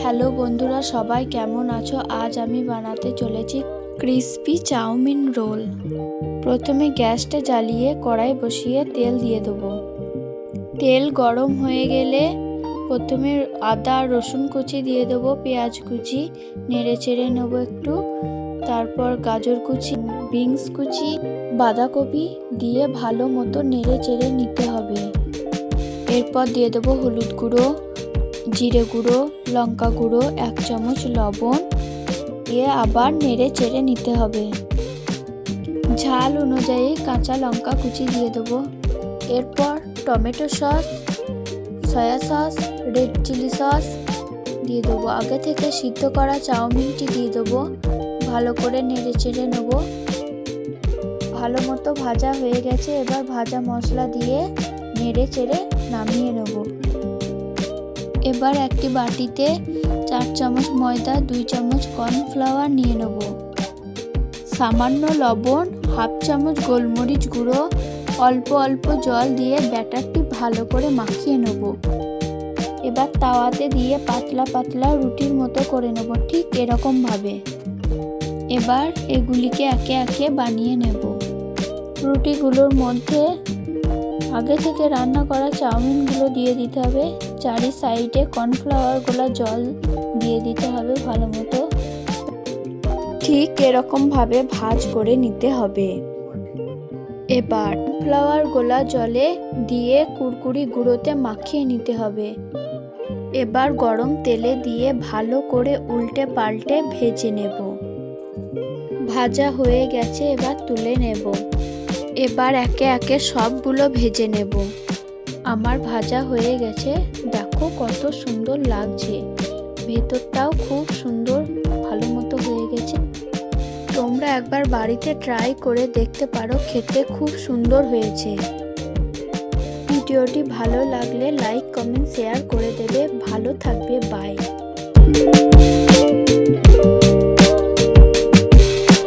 Hello বন্ধুরা, সবাই কেমন আছো? আজ আমি বানাতে চলেছি ক্রিসপি চাউমিন রোল। প্রথমে গ্যাসটা জ্বালিয়ে কড়াই বসিয়ে তেল দিয়ে দেবো। তেল গরম হয়ে গেলে প্রথমে আদা রসুন কুচি দিয়ে দেবো, পেঁয়াজ কুচি নেড়ে চেড়ে নেবো একটু। তারপর গাজর কুচি, বিনস কুচি, বাঁধাকপি দিয়ে ভালো মতো নেড়ে চেড়ে নিতে হবে। এরপর দিয়ে দেবো হলুদ গুঁড়ো, জিরে গুঁড়ো, লঙ্কা গুঁড়ো, 1 চামচ লবণ দিয়ে আবার নেড়ে চেড়ে নিতে হবে। ঝাল অনুযায়ী কাঁচা লঙ্কা কুচি দিয়ে দেবো। এরপর tomato sauce, soya sauce, red chilli sauce দিয়ে দেবো। আগে থেকে সিদ্ধ করা চাউমিনটি দিয়ে দেবো। ভালো করে নেড়ে চেড়ে নেবো। ভালো মতো ভাজা হয়ে গেছে, এবার ভাজা মশলা দিয়ে নেড়ে চেড়ে নামিয়ে নেব। এবার একটি বাটিতে 4 চামচ ময়দা, 2 চামচ কর্নফ্লাওয়ার নিয়ে নেব। সামান্য লবণ, 1/2 চামচ গোলমরিচ গুঁড়ো, অল্প অল্প জল দিয়ে ব্যাটারটি ভালো করে মাখিয়ে নেব। এবার তাওয়াতে দিয়ে পাতলা পাতলা রুটির মতো করে নেব, ঠিক এরকম ভাবে। এবার এগুলিকে একে একে বানিয়ে নেব। রুটিগুলোর মধ্যে আগে থেকে রান্না করা চাউমিনগুলো দিয়ে দিতে হবে। চারি সাইডে কর্নফ্লাওয়ার গোলা জল দিয়ে দিতে হবে ভালো মতো। ঠিক এরকম ভাবে ভাজ করে নিতে হবে। এবার কর্নফ্লাওয়ার গোলা জলে দিয়ে কুড়কুড়ি গুঁড়োতে মাখিয়ে নিতে হবে। এবার গরম তেলে দিয়ে ভালো করে উল্টে পাল্টে ভেজে নেব। ভাজা হয়ে গেছে, এবার তুলে নেব। এবার একে একে সবগুলো ভেজে নেব। আমার ভাজা হয়ে গেছে, দেখো কত সুন্দর লাগছে। ভেতরটাও খুব সুন্দর ভালো মতো হয়ে গেছে। তোমরা একবার বাড়িতে ট্রাই করে দেখতে পারো, খেতে খুব সুন্দর হয়েছে। ভিডিওটি ভালো লাগলে লাইক, কমেন্ট, শেয়ার করে দেবে। ভালো থাকবে, বাই।